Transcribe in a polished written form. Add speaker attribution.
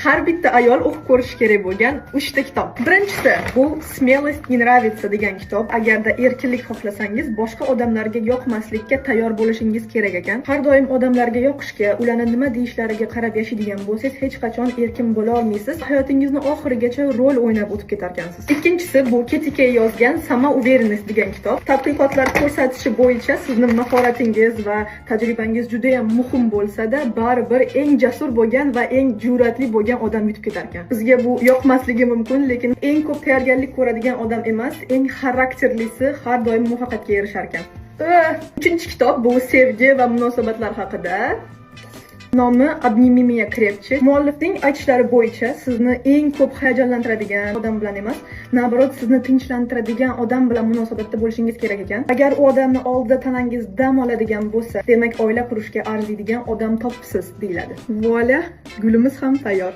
Speaker 1: Har bitta ayol o'qib ko'rishi kerak bo'lgan 3 ta kitob. Birinchisi bu Smelost не нравится degan kitob. Agarda erkinlik xohlasangiz, boshqa odamlarga yoqmaslikka tayyor bo'lishingiz kerak ekan. Har doim odamlarga yoqishga, ularning nima deyishlariga qarab yashaydigan bo'lsangiz, hech qachon erkin bo'la olmaysiz. Hayotingizni oxirigacha rol o'ynab o'tib ketar ekansiz. Ikkinchisi bu Ketikey yozgan Самоуверенность degan kitob. Tadqiqotlar ko'rsatishi bo'yicha sizning mahoratingiz va tajribangiz juda ham muhim bo'lsa-da, baribir eng jasur bo'lgan va eng jur'atli bo'lgan odam yutib ketar ekan. Bizga bu yoqmasligi mumkin, lekin eng ko'p tayyorgarlik ko'radigan odam emas, eng xarakterlisi har doim muvaffaqiyatga erishar ekan. Uchinchi kitob bu sevgi va munosabatlar haqida. Nomi Обними меня крепче. Muallifning aytishlari bo'yicha sizni eng ko'p hayajonlantiradigan odam bilan emas, navrot sizni tinchlantiradigan odam bilan munosabatda bo'lishingiz kerak ekan. Agar u odamni oldida tanangiz dam oladigan bo'lsa, demak oila qurishga arziydigan odam topibsiz deyiladi. Voila, gulimiz ham tayyor.